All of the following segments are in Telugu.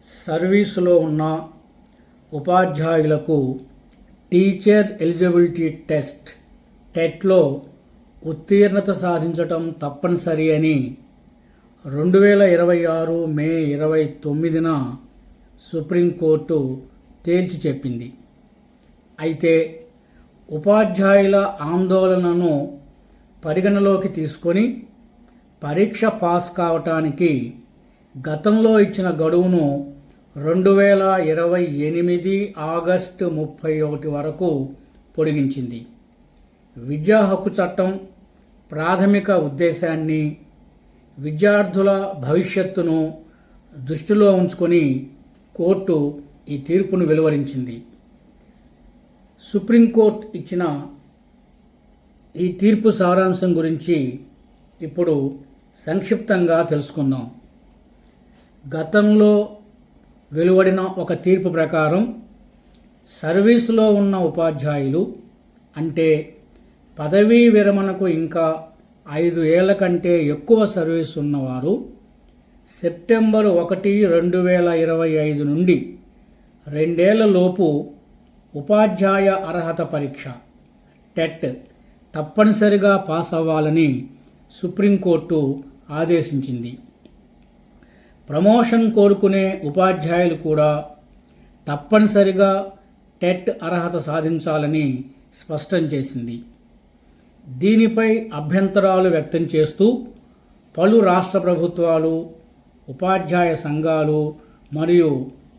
సర్వీసులో ఉన్న ఉపాధ్యాయులకు టీచర్ ఎలిజిబిలిటీ టెస్ట్ టెట్లో ఉత్తీర్ణత సాధించటం తప్పనిసరి అని 2026 మే 29న సుప్రీంకోర్టు తేల్చి చెప్పింది. అయితే ఉపాధ్యాయుల ఆందోళనను పరిగణలోకి తీసుకొని పరీక్ష పాస్ కావటానికి గతంలో ఇచ్చిన గడువును 2028 ఆగస్టు 31 వరకు పొడిగించింది. విద్యా హక్కు చట్టం ప్రాథమిక ఉద్దేశాన్ని, విద్యార్థుల భవిష్యత్తును దృష్టిలో ఉంచుకొని కోర్టు ఈ తీర్పును వెలువరించింది. సుప్రీంకోర్టు ఇచ్చిన ఈ తీర్పు సారాంశం గురించి ఇప్పుడు సంక్షిప్తంగా తెలుసుకుందాం. గతంలో వెలువడిన ఒక తీర్పు ప్రకారం సర్వీసులో ఉన్న ఉపాధ్యాయులు, అంటే పదవీ విరమణకు ఇంకా 5 ఏళ్ల కంటే ఎక్కువ సర్వీసు ఉన్నవారు, సెప్టెంబర్ 1, 2025 నుండి 2 ఏళ్లలోపు ఉపాధ్యాయ అర్హత పరీక్ష టెట్ తప్పనిసరిగా పాస్ అవ్వాలని సుప్రీంకోర్టు ఆదేశించింది. ప్రమోషన్ కోరుకునే ఉపాధ్యాయులు కూడా తప్పనిసరిగా టెట్ అర్హత సాధించాలని స్పష్టం చేసింది. దీనిపై అభ్యంతరాలు వ్యక్తం చేస్తూ పలు రాష్ట్ర ప్రభుత్వాలు, ఉపాధ్యాయ సంఘాలు మరియు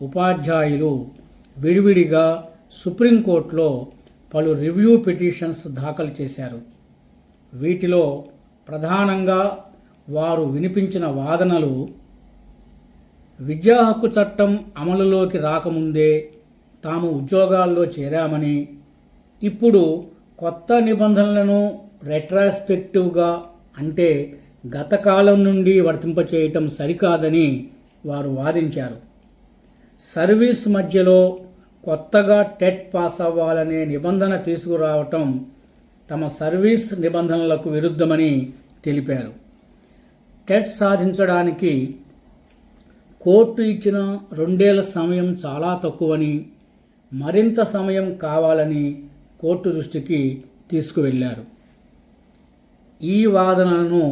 ఉపాధ్యాయులు విడివిడిగా సుప్రీంకోర్టులో పలు రివ్యూ పిటిషన్స్ దాఖలు చేశారు. వీటిలో ప్రధానంగా వారు వినిపించిన వాదనలు: విద్యా హక్కు చట్టం అమలులోకి రాకముందే తాము ఉద్యోగాల్లో చేరామని, ఇప్పుడు కొత్త నిబంధనలను రెట్రాస్పెక్టివ్గా, అంటే గత కాలం నుండి వర్తింపచేయటం సరికాదని వారు వాదించారు. సర్వీస్ మధ్యలో కొత్తగా టెట్ పాస్ అవ్వాలనే నిబంధన తీసుకురావటం తమ సర్వీస్ నిబంధనలకు విరుద్ధమని తెలిపారు. టెట్ సాధించడానికి కోర్టు ఇచ్చిన 2 ఏళ్ల సమయం చాలా తక్కువని, మరింత సమయం కావాలని కోర్టు దృష్టికి తీసుకువెళ్లారు. ఈ వాదనలను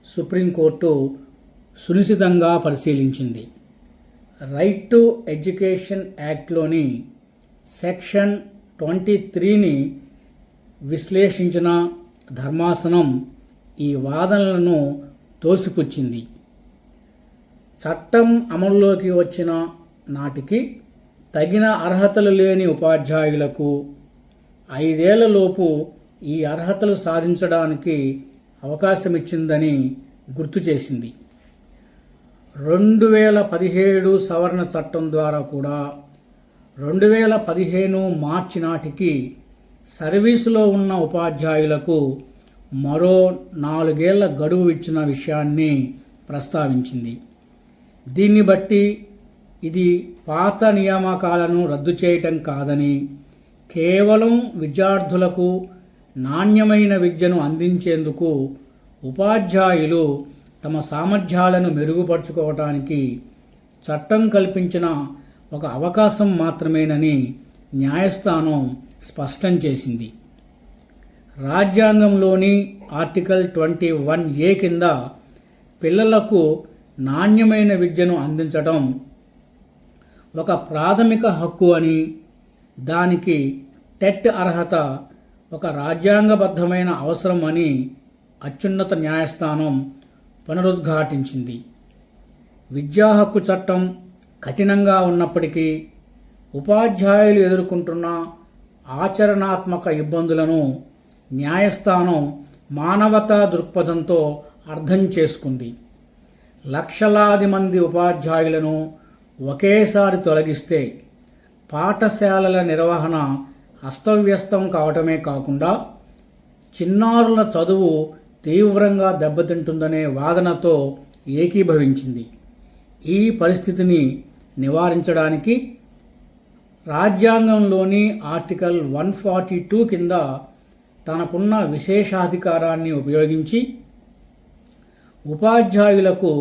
సుప్రీంకోర్టు సునిశితంగా పరిశీలించింది. రైట్ టు ఎడ్యుకేషన్ యాక్ట్లోని సెక్షన్ 23ని విశ్లేషించిన ధర్మాసనం ఈ వాదనలను తోసిపుచ్చింది. చట్టం అమలులోకి వచ్చిన నాటికి తగిన అర్హతలు లేని ఉపాధ్యాయులకు 5 ఏళ్లలోపు ఈ అర్హతలు సాధించడానికి అవకాశం ఇచ్చిందని గుర్తు చేసింది. 2017 సవరణ చట్టం ద్వారా కూడా 2015 మార్చి నాటికి సర్వీసులో ఉన్న ఉపాధ్యాయులకు మరో 4 ఏళ్ల గడువు ఇచ్చిన విషయాన్ని ప్రస్తావించింది. దీన్ని బట్టి ఇది పాత నియామకాలను రద్దు చేయటం కాదని, కేవలం విద్యార్థులకు నాణ్యమైన విద్యను అందించేందుకు ఉపాధ్యాయులు తమ సామర్థ్యాలను మెరుగుపరుచుకోవటానికి చట్టం కల్పించిన ఒక అవకాశం మాత్రమేనని న్యాయస్థానం స్పష్టం చేసింది. రాజ్యాంగంలోని ఆర్టికల్ 21A కింద పిల్లలకు నాణ్యమైన విద్యను అందించడం ఒక ప్రాథమిక హక్కు అని, దానికి టెట్ అర్హత ఒక రాజ్యాంగబద్ధమైన అవసరం అని అత్యున్నత న్యాయస్థానం పునరుద్ఘాటించింది. విద్యా హక్కు చట్టం కఠినంగా ఉన్నప్పటికీ ఉపాధ్యాయులు ఎదుర్కొంటున్న ఆచరణాత్మక ఇబ్బందులను న్యాయస్థానం మానవతా దృక్పథంతో అర్థం చేసుకుంది. లక్షలాది మంది ఉపాధ్యాయులను ఒకేసారి తొలగిస్తే పాఠశాలల నిర్వహణ అస్తవ్యస్తం కావటమే కాకుండా చిన్నారుల చదువు తీవ్రంగా దెబ్బతింటుందనే వాదనతో ఏకీభవించింది. ఈ పరిస్థితిని నివారించడానికి రాజ్యాంగంలోని ఆర్టికల్ 142 కింద తనకున్న విశేషాధికారాన్ని ఉపయోగించి ఉపాధ్యాయులకు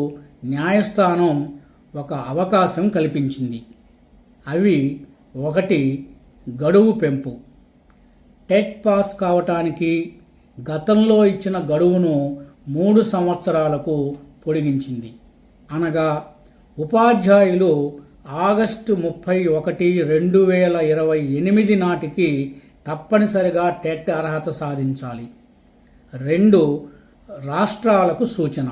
న్యాయస్థానం ఒక అవకాశం కల్పించింది. అవి ఒకటి, గడువు పెంపు. టెట్ పాస్ కావటానికి గతంలో ఇచ్చిన గడువును 3 సంవత్సరాలకు పొడిగించింది. అనగా ఉపాధ్యాయులు ఆగస్టు 31, 2028 నాటికి తప్పనిసరిగా టెట్ అర్హత సాధించాలి. 2, రాష్ట్రాలకు సూచన.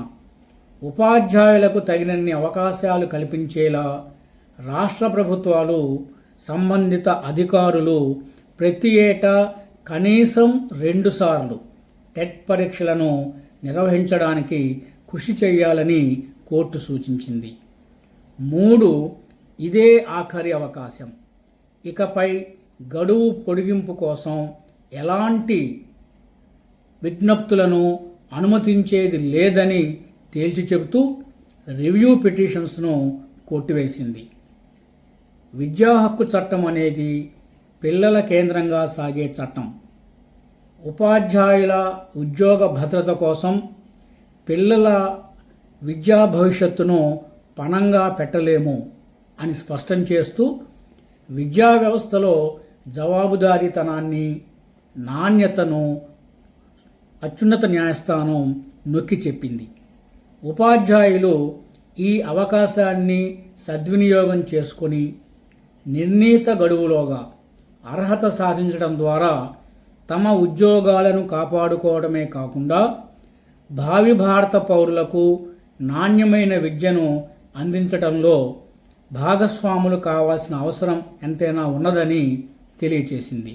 ఉపాధ్యాయులకు తగినన్ని అవకాశాలు కల్పించేలా రాష్ట్ర ప్రభుత్వాలు, సంబంధిత అధికారులు ప్రతి ఏటా కనీసం 2 సార్లు టెట్ పరీక్షలను నిర్వహించడానికి కృషి చేయాలని కోర్టు సూచించింది. 3, ఇదే ఆఖరి అవకాశం. ఇకపై గడువు పొడిగింపు కోసం ఎలాంటి విజ్ఞప్తులను అనుమతించేది లేదని తేల్చి చెబుతూ రివ్యూ పిటిషన్స్ను కొట్టివేసింది. విద్యా హక్కు చట్టం అనేది పిల్లల కేంద్రంగా సాగే చట్టం. ఉపాధ్యాయుల ఉద్యోగ భద్రత కోసం పిల్లల విద్యా భవిష్యత్తును పణంగా పెట్టలేము అని స్పష్టం చేస్తూ విద్యా వ్యవస్థలో జవాబుదారీతనాన్ని, నాణ్యతను అత్యున్నత న్యాయస్థానం నొక్కి చెప్పింది. ఉపాధ్యాయులు ఈ అవకాశాన్ని సద్వినియోగం చేసుకొని నిర్ణీత గడువులోగా అర్హత సాధించడం ద్వారా తమ ఉద్యోగాలను కాపాడుకోవడమే కాకుండా భావి భారత పౌరులకు నాణ్యమైన విద్యను అందించడంలో భాగస్వాములు కావాల్సిన అవసరం ఎంతైనా ఉన్నదని తెలియచేసింది.